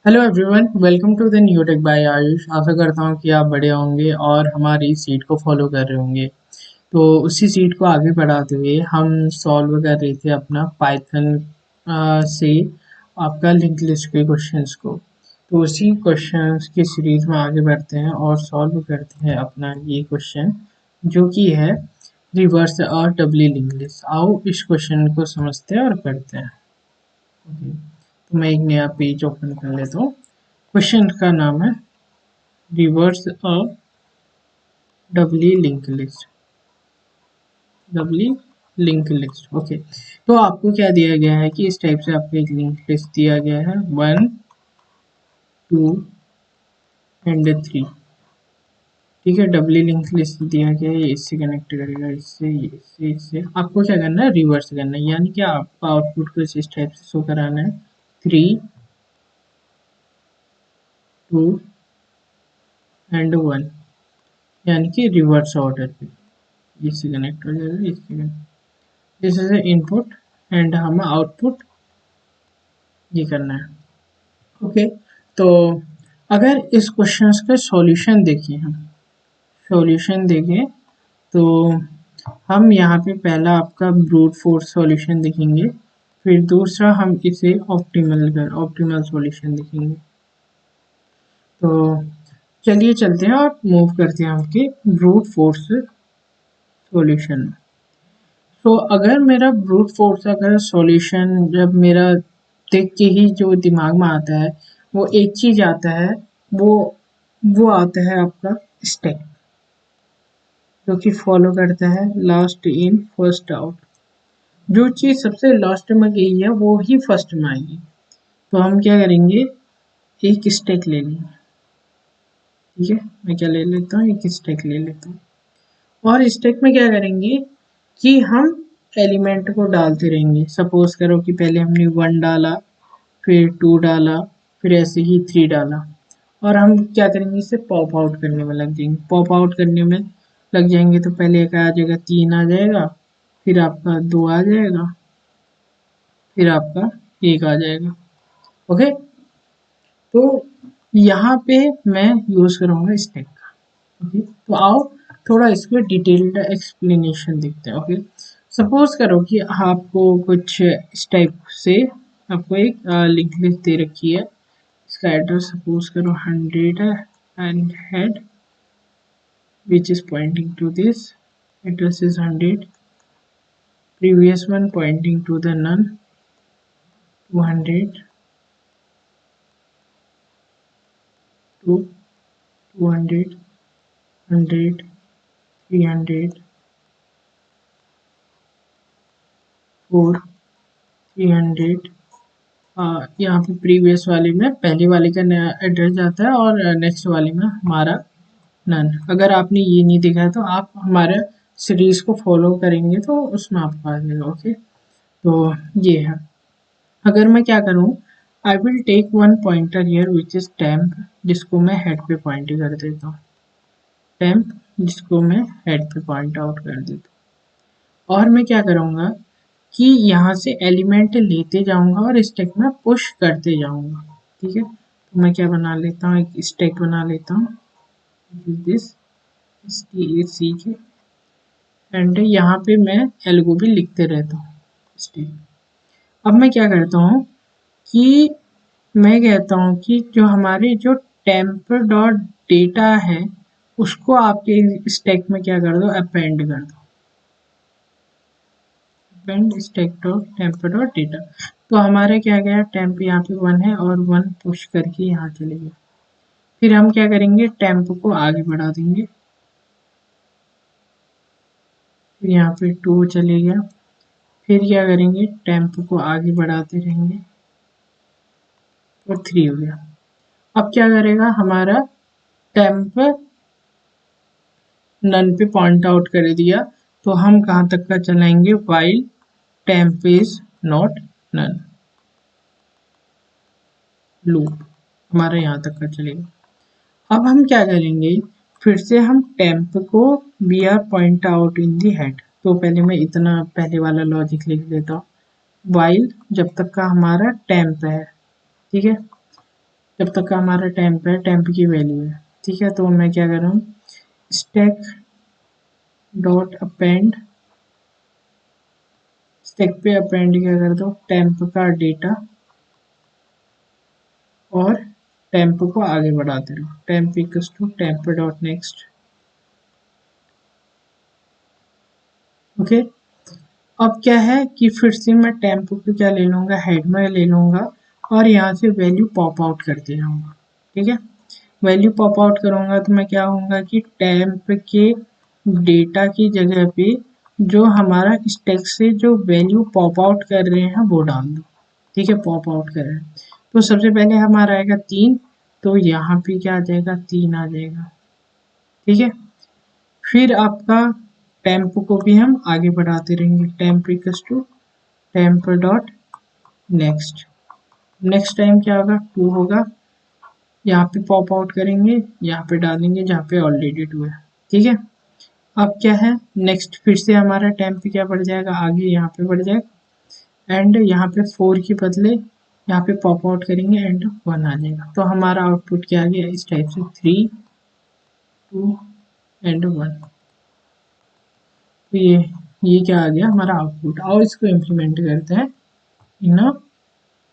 Hello everyone, welcome to the new tech by Ayush. आशा करता हूँ कि आप बढ़िया होंगे और हमारी सीट को फॉलो कर रहे होंगे। तो उसी सीट को आगे बढ़ाते हुए हम सॉल्व कर रहे थे अपना पाइथन से आपका लिंक लिस्ट के क्वेश्चंस को। तो उसी क्वेश्चंस की सीरीज में आगे बढ़ते हैं और सॉल्व करते हैं अपना ये क्वेश्चन, जो कि है रिवर्स और डबली लिंक लिस्ट। आओ इस क्वेश्चन को समझते हैं और करते हैं। ओके, तो मैं एक नया पेज ओपन कर लेता हूँ। क्वेश्चन का नाम है reverse a doubly link list. Doubly link list, okay. तो आपको क्या दिया गया है कि इस टाइप से आपको एक लिंक लिस्ट दिया गया है 1 2 एंड 3। ठीक है, डबली लिंक लिस्ट दिया गया है, इससे कनेक्ट करेगा, इससे इससे इससे। आपको क्या करना है, रिवर्स करना है, यानी कि आपका आउटपुट को इस टाइप से शो कराना है 3 2 एंड 1, यानी कि रिवर्स ऑर्डर पे। इससे कनेक्ट हो जाएगा, इससे connect. This is input and हमें आउटपुट ये करना है। ओके, तो अगर इस क्वेश्चन का सॉल्यूशन देखिए, हम सॉल्यूशन देखें तो हम यहाँ पे पहला आपका ब्रूट फोर्स सॉल्यूशन देखेंगे, फिर दूसरा हम इसे ऑप्टिमल सॉल्यूशन देखेंगे। तो चलिए चलते हैं और मूव करते हैं आपके ब्रूट फोर्स सॉल्यूशन में। तो अगर मेरा ब्रूट फोर्स अगर सॉल्यूशन जब मेरा देख के ही जो दिमाग में आता है, वो एक चीज आता है, वो वो आता है आपका स्टेप, जो कि फॉलो करता है लास्ट इन फर्स्ट आउट। जो चीज सबसे लास्ट में गई है वो ही फर्स्ट में आएगी। तो हम क्या करेंगे, एक स्टेक ले लेंगे। ठीक है, मैं क्या ले लेता हूँ, एक स्टेक ले लेता हूँ। और स्टेक में क्या करेंगे कि हम एलिमेंट को डालते रहेंगे। सपोज करो कि पहले हमने 1 डाला, फिर 2 डाला, फिर ऐसे ही 3 डाला, और हम क्या करेंगे, इसे पॉप आउट करने में लग जाएंगे। पॉप आउट करने में लग जाएंगे तो पहले एक आ जाएगा, 3 आ जाएगा, फिर आपका 2 आ जाएगा, फिर आपका 1 आ जाएगा। ओके, तो यहाँ पे मैं यूज करूँगा स्टेक का। ओके, तो आओ थोड़ा इसको डिटेल्ड एक्सप्लेनेशन देखते हैं। ओके, सपोज करो कि आपको कुछ इस टाइप से आपको एक लिंक लिस्ट दे रखी है। इसका एड्रेस सपोज करो 100 है and head which is pointing to this address is 100, previous one pointing to the none 200 2 200 100 300 4 300। यहाँ पे प्रीवियस वाले में पहले वाले का नया एड्रेस जाता है और नेक्स्ट वाले में हमारा नन। अगर आपने ये नहीं देखा है तो आप हमारे सीरीज को फॉलो करेंगे तो उसमें आपको आ जाएगा। ओके, तो ये है। अगर मैं क्या करूँ, I will take one pointer here which is temp, जिसको मैं हेड पे पॉइंट कर देता हूँ। टेम्प, जिसको मैं हेड पे पॉइंट आउट कर देता हूँ। और मैं क्या करूँगा कि यहाँ से एलिमेंट लेते जाऊँगा और स्टैक में पुश करते जाऊँगा। ठीक है, तो मैं क्या बना लेता हूँ, एक स्टैक बना लेता हूँ, दिस टी के, एंड यहाँ पे मैं एल्गो भी लिखते रहता हूँ स्टैक। अब मैं क्या करता हूँ कि मैं कहता हूँ कि जो हमारे जो टेम्प डॉट डेटा है उसको आपके स्टैक में क्या कर दो, अपेंड कर दो। Append stack dot temp dot data. तो हमारा क्या गया, टेम्प यहाँ पे 1 है और 1 पुश करके यहाँ चले गए। फिर हम क्या करेंगे, टेम्प को आगे बढ़ा देंगे, फिर यहाँ पे 2 चले गया। फिर क्या करेंगे, टेम्प को आगे बढ़ाते रहेंगे और 3 हो गया। अब क्या करेगा, हमारा टेम्प नन पे पॉइंट आउट कर दिया, तो हम कहाँ तक का चलाएंगे, while temp is not null loop, हमारा यहाँ तक का चलेगा। अब हम क्या करेंगे, फिर से हम टेम्प को we are point out in the head. तो पहले मैं इतना पहले वाला लॉजिक लिख देता हूँ, वाइल जब तक का हमारा टेम्प है। ठीक है, जब तक का हमारा टेम्प है, टेम्प की वैल्यू है, ठीक है। तो मैं क्या कर रहा हूँ, स्टैक डॉट अपेंड, स्टैक पे अपेंड क्या कर दो, टेम्प का डेटा, और टेम्प को आगे बढ़ाते रहो, temp equals to temp dot next. Okay, अब क्या है कि फिर से मैं टेम्प को क्या ले लूँगा, हेड में ले लूँगा, और यहाँ से वैल्यू पॉप आउट करते जाऊँगा, ठीक है। वैल्यू पॉप आउट करूँगा तो मैं क्या होऊंगा कि टेम्प के डेटा की जगह पे जो हमारा स्टैक से जो वैल्यू पॉप आउट कर रहे हैं वो डाल दो, ठीक है। पॉप आउट कर रहे हैं तो सबसे पहले हमारा आएगा 3, तो यहाँ पे क्या आ जाएगा, 3 आ जाएगा, ठीक है। फिर आपका टेम्प को भी हम आगे बढ़ाते रहेंगे, temp equals to temp dot next. Next time क्या होगा, 2 होगा, यहाँ पे पॉप आउट करेंगे, यहाँ पे डालेंगे जहाँ पे ऑलरेडी 2 है, ठीक है। अब क्या है, नेक्स्ट फिर से हमारा टेम्प क्या बढ़ जाएगा, आगे यहाँ पे बढ़ जाएगा, एंड यहाँ पे 4 के बदले यहाँ पे पॉप आउट करेंगे एंड 1 आ जाएगा। तो हमारा आउटपुट क्या आ गया, इस टाइप से 3 2 एंड 1। तो ये क्या आ गया हमारा आउटपुट। और इसको इम्प्लीमेंट करते हैं इन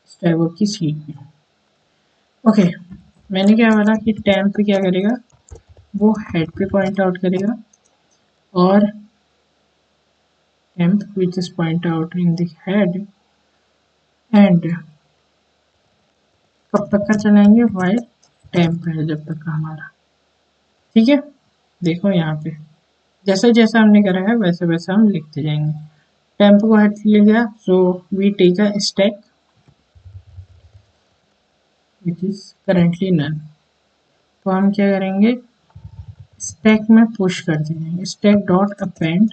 स्टैक की सीट में। ओके, मैंने क्या बोला कि टेम्प क्या करेगा, वो हेड पे पॉइंट आउट करेगा, और temp which is point out in the head, and कब तक का चलाएंगे, वाइल टेम्प है जब तक का हमारा, ठीक है। देखो यहाँ पे जैसा जैसा हमने करा है वैसे वैसा हम लिखते जाएंगे। टेम्प को हेड ले गया, so we take a stack which is currently null. तो हम क्या करेंगे, स्टैक में पुश कर देंगे, स्टैक डॉट अपेंड,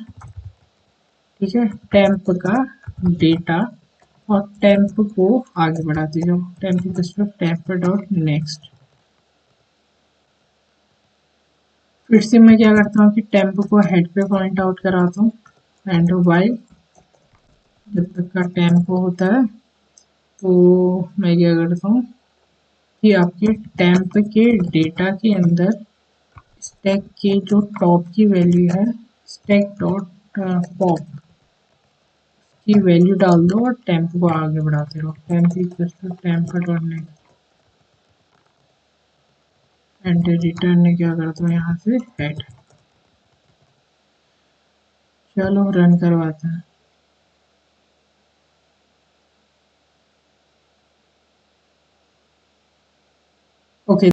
ठीक है, टेम्प का डेटा, और टेम्प को आगे बढ़ाते जाओ, टेम्प डॉट नेक्स्ट। फिर से मैं क्या करता हूँ कि टेम्प को हेड पे पॉइंट आउट कराता हूँ, एंड वाइल जब तक का टेम्प होता है तो मैं क्या करता हूँ कि आपके टेम्प के डेटा के अंदर स्टैक के जो टॉप की वैल्यू है, स्टैक डॉट पॉप की वैल्यू डाल दो और टेम्प को आगे बढ़ाते रहो, temp equals to temp dot next, and return क्या करता हूँ यहाँ से हेड। चलो रन करवाते हैं।